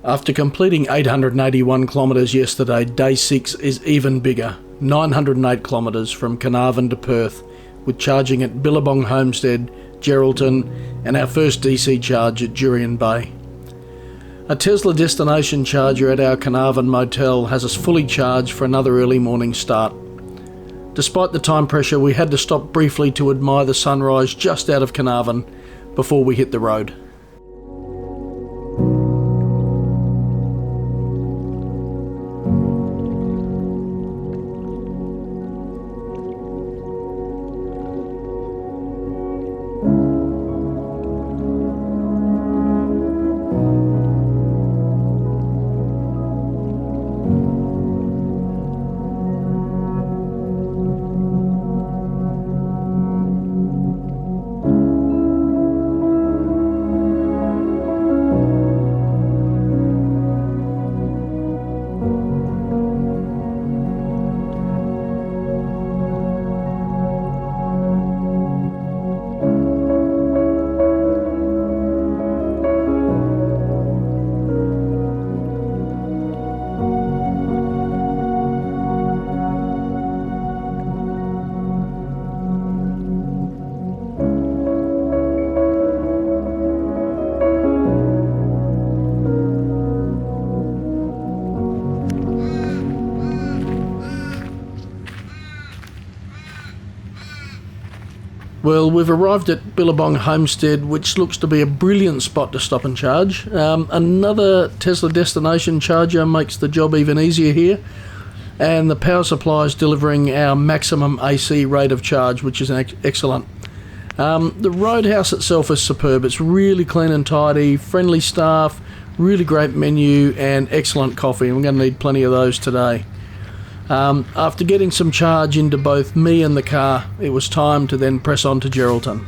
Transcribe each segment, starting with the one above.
After completing 881 kilometres yesterday, day 6 is even bigger, 908 kilometres from Carnarvon to Perth, with charging at Billabong Homestead, Geraldton and our first DC charge at Jurien Bay. A Tesla destination charger at our Carnarvon motel has us fully charged for another early morning start. Despite the time pressure, we had to stop briefly to admire the sunrise just out of Carnarvon before we hit the road. Well, we've arrived at Billabong Homestead, which looks to be a brilliant spot to stop and charge. Another Tesla destination charger makes the job even easier here, and the power supply is delivering our maximum AC rate of charge, which is excellent. The Roadhouse itself is superb. It's really clean and tidy, friendly staff, really great menu and excellent coffee, and we're going to need plenty of those today. After getting some charge into both me and the car, it was time to then press on to Geraldton.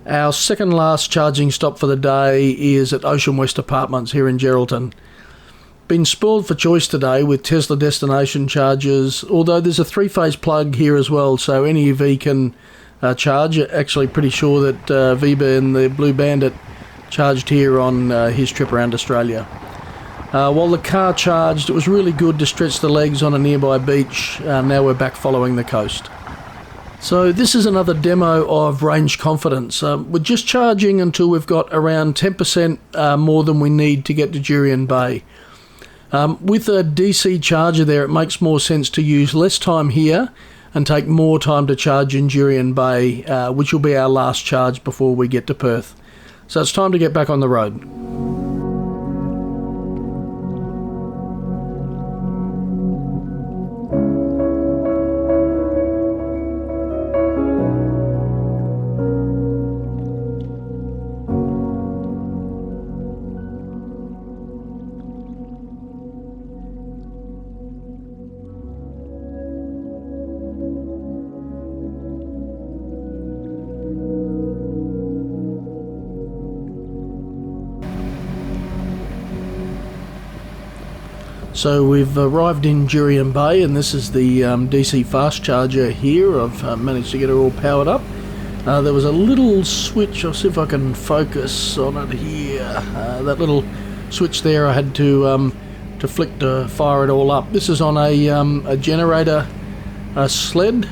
Our second last charging stop for the day is at Ocean West Apartments here in Geraldton. Been spoiled for choice today with Tesla destination chargers, although there's a 3-phase plug here as well, so any EV can charge. Actually pretty sure that Viba and the Blue Bandit charged here on his trip around Australia. While the car charged, it was really good to stretch the legs on a nearby beach. Now we're back following the coast. So this is another demo of range confidence. We're just charging until we've got around 10% more than we need to get to Jurien Bay. With a DC charger there, it makes more sense to use less time here and take more time to charge in Jurien Bay, which will be our last charge before we get to Perth. So it's time to get back on the road. So we've arrived in Jurien Bay, and this is the DC fast charger here. I've managed to get her all powered up. There was a little switch, I'll see if I can focus on it here. That little switch there I had to flick to fire it all up. This is on a generator sled.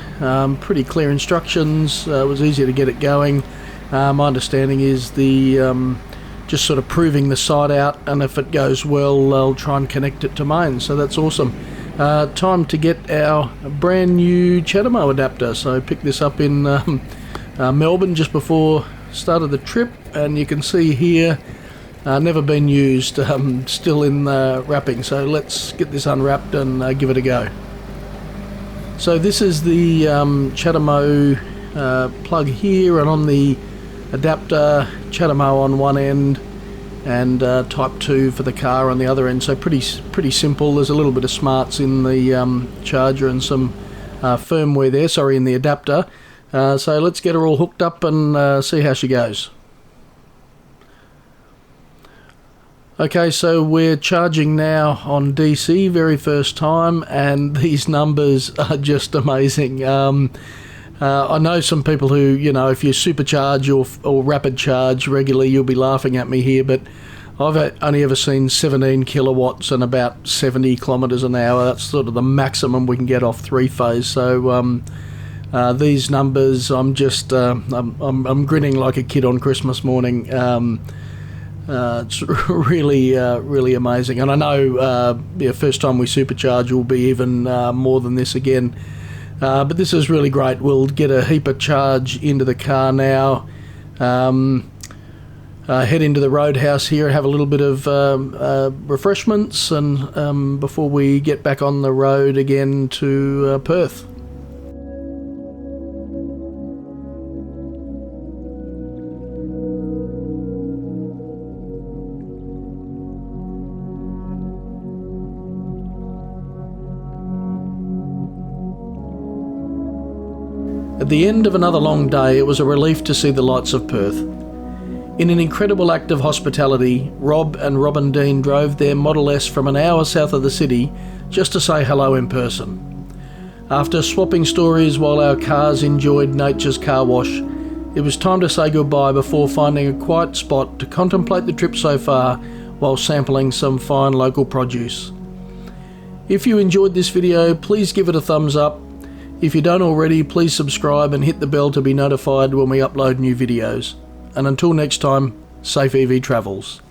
Pretty clear instructions. It was easy to get it going. My understanding is the just sort of proving the site out, and if it goes well they'll try and connect it to main, so that's awesome. Time to get our brand new CHAdeMO adapter. So picked this up in Melbourne just before start of the trip, and you can see here never been used, still in the wrapping. So let's get this unwrapped and give it a go. So this is the CHAdeMO plug here, and on the adapter, CHAdeMO on one end and Type 2 for the car on the other end. So pretty simple. There's a little bit of smarts in the charger and some firmware there, sorry, in the adapter. So let's get her all hooked up and see how she goes. Okay, so we're charging now on DC, very first time, and these numbers are just amazing. I know some people who, you know, if you supercharge or rapid charge regularly, you'll be laughing at me here, but I've only ever seen 17 kilowatts and about 70 kilometres an hour. That's sort of the maximum we can get off three-phase. So these numbers, I'm just I'm grinning like a kid on Christmas morning. It's really amazing, and I know first time we supercharge will be even more than this again. But this is really great. We'll get a heap of charge into the car now, head into the roadhouse here and have a little bit of refreshments, and before we get back on the road again to Perth. At the end of another long day, it was a relief to see the lights of Perth. In an incredible act of hospitality, Rob and Robin Dean drove their Model S from an hour south of the city just to say hello in person. After swapping stories while our cars enjoyed nature's car wash, it was time to say goodbye before finding a quiet spot to contemplate the trip so far while sampling some fine local produce. If you enjoyed this video, please give it a thumbs up. If you don't already, please subscribe and hit the bell to be notified when we upload new videos. And until next time, safe EV travels.